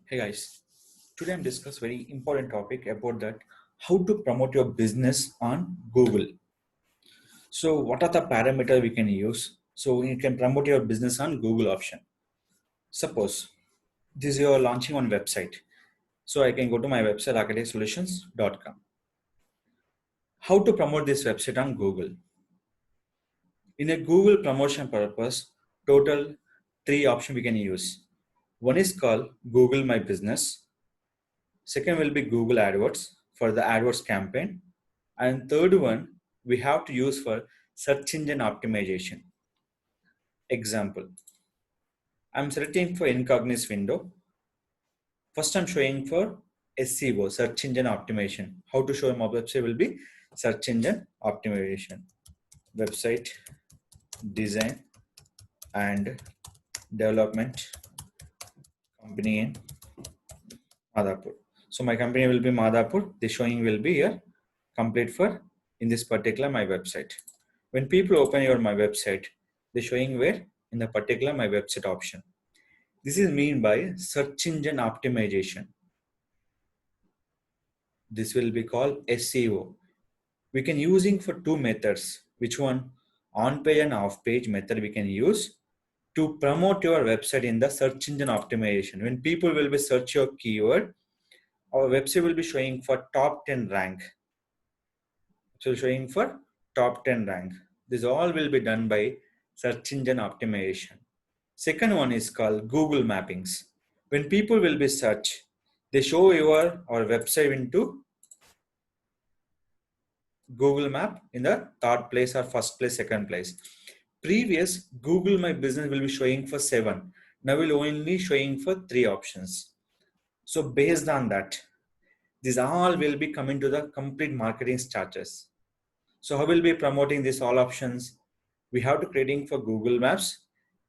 Hey guys, today I'm discuss very important topic about that how to promote your business on Google. So what are the parameters we can use so you can promote your business on Google option? Suppose this you are launching on website. So I can go to my website architectsolutions.com. How to promote this website on Google? In a Google promotion purpose, total three options we can use. One is called Google My Business. Second will be Google AdWords for the AdWords campaign. And third one, we have to use for search engine optimization. Example, I'm searching for incognito window. First, I'm showing for SEO, search engine optimization. How to show my website will be search engine optimization. Website design and development company in Madhapur. So my company will be Madhapur. The showing will be here complete for in this particular my website. When people open your my website, they're showing where in the particular my website option. This is mean by search engine optimization. This will be called SEO. We can using for two methods. Which one? On page and off page method we can use to promote your website in the search engine optimization. When people will be search your keyword, our website will be showing for top 10 rank. So showing for top 10 rank. This all will be done by search engine optimization. Second one is called Google Mappings. When people will be search, they show your our website into Google Map in the third place or first place, second place. Previous Google My Business will be showing for 7. Now will only showing for 3 options. So based on that, these all will be coming to the complete marketing starters. So how will be promoting these all options? We have to creating for Google Maps,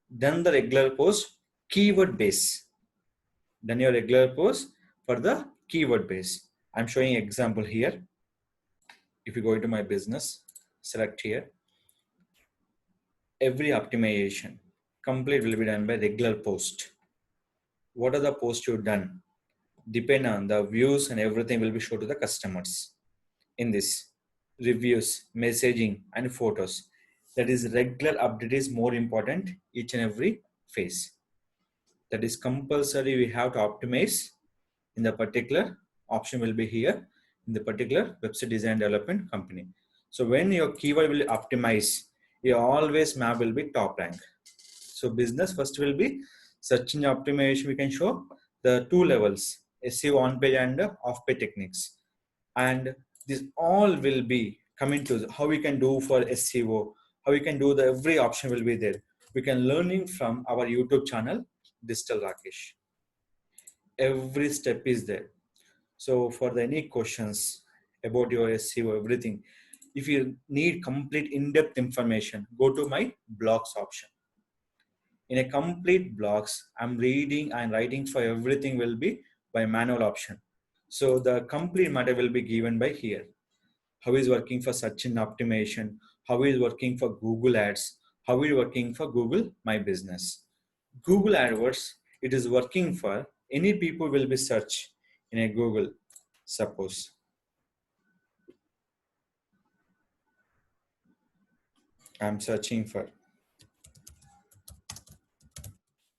then the regular post, keyword base. Then your regular post for the keyword base. I'm showing example here. If you go into my business, select here, every optimization complete will be done by regular post. What are the posts you've done? Depend on the views and everything will be shown to the customers. In this, reviews, messaging and photos. That is regular update is more important each and every phase. That is compulsory we have to optimize in the particular option will be here in the particular website design development company. So when your keyword will optimize, your always map will be top rank. So business first will be search engine optimization. We can show the two levels, SEO on page and off page techniques. And this all will be coming to how we can do for SEO, how we can do the every option will be there. We can learning from our YouTube channel, Digital Rakesh. Every step is there. So for the any questions about your SEO, everything, if you need complete in-depth information, go to my blogs option. In a complete blogs, I'm reading and writing for everything will be by manual option. So the complete matter will be given by here. How is working for search engine optimization? How is working for Google Ads? How is working for Google My Business? Google AdWords, it is working for any people will be search in a Google. Suppose I'm searching for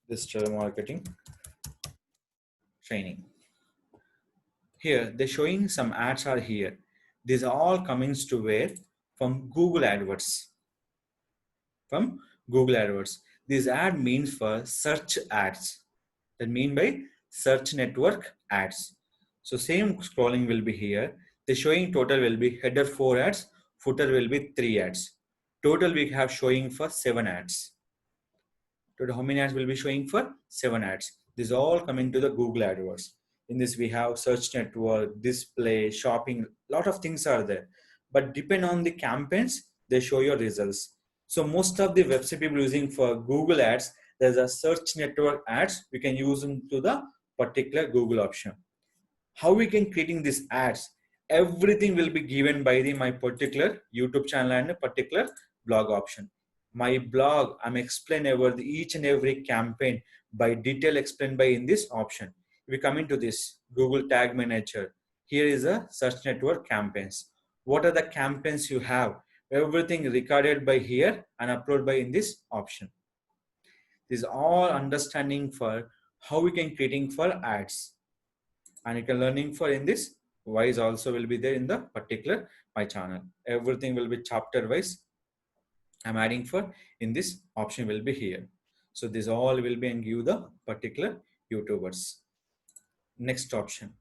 digital marketing training. Here they're showing some ads are here. These are all coming to where from Google AdWords. From Google AdWords. This ad means for search ads. That mean by search network ads. So same scrolling will be here. The showing total will be header 4 ads, footer will be 3 ads. Total we have showing for 7 ads. Total how many ads will be showing for 7 ads. This all coming to the Google AdWords. In this we have search network, display, shopping, lot of things are there. But depend on the campaigns, they show your results. So most of the website people using for Google ads, there's a search network ads we can use into the particular Google option. How we can creating these ads? Everything will be given by the my particular YouTube channel and a particular blog option. My blog, I'm explaining over the each and every campaign by detail explained by in this option. We come into this Google Tag Manager. Here is a search network campaigns. What are the campaigns you have? Everything recorded by here and uploaded by in this option. This is all understanding for how we can creating for ads, and you can learning for in this wise also will be there in the particular my channel. Everything will be chapter wise. I'm adding for in this option will be here. So this all will be and give the particular YouTubers. Next option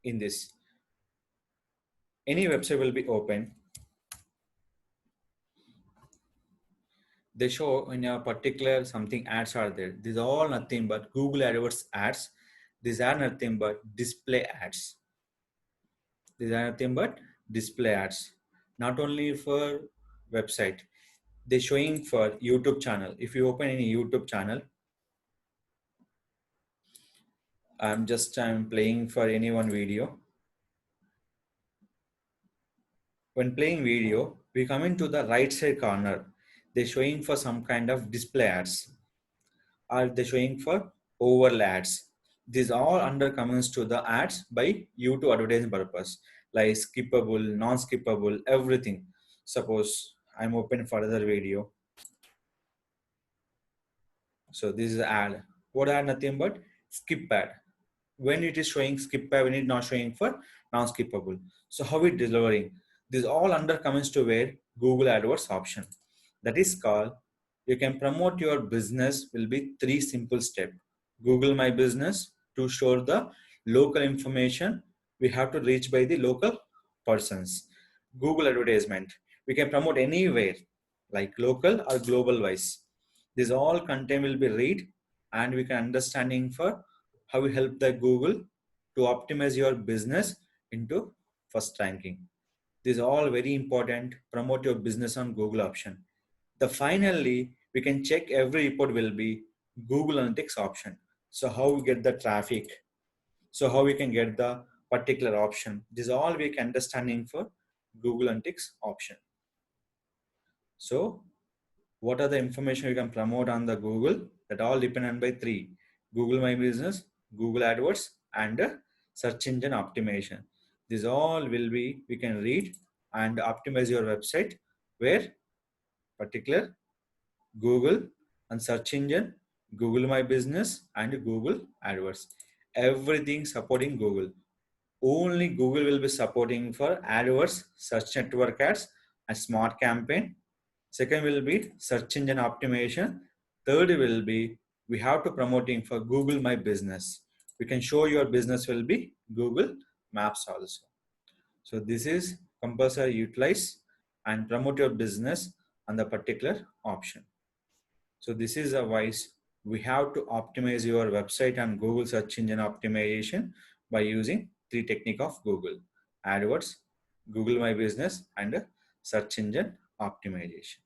in this, any website will be open. They show in a particular something ads are there. These are all nothing but Google AdWords ads. These are nothing but display ads. These are nothing but display ads. Not only for website, they're showing for YouTube channel. If you open any YouTube channel, I'm playing for any one video. When playing video, we come into the right side corner. They're showing for some kind of display ads, or they're showing for overlay ads. These all under comes to the ads by you to advertising purpose, like skippable, non-skippable, everything. Suppose I'm open for other video. So this is ad. What ad? Nothing but skip ad. When it is showing skip ad, when it not showing for non-skippable. So how it delivering? This all under comes to where Google AdWords option. That is called, you can promote your business will be 3 simple step. Google My Business to show the local information. We have to reach by the local persons. Google advertisement. We can promote anywhere like local or global wise. This all content will be read and we can understanding for how we help the Google to optimize your business into first ranking. This is all very important. Promote your business on Google option. The finally, we can check every report will be Google Analytics option. So how we get the traffic. So how we can get the particular option. This is all we can understanding for Google Analytics option. So what are the information you can promote on the Google? That all dependent by 3: Google My Business, Google AdWords, and search engine optimization. This all will be, we can read and optimize your website where particular Google and search engine, Google My Business, and Google AdWords. Everything supporting Google. Only Google will be supporting for AdWords, search network ads, and smart campaign. Second will be search engine optimization. Third will be, we have to promoting for Google My Business. We can show your business will be Google Maps also. So this is compulsory utilize and promote your business on the particular option. So this is a wise, we have to optimize your website and Google search engine optimization by using 3 technique of Google: AdWords, Google My Business, and search engine optimization.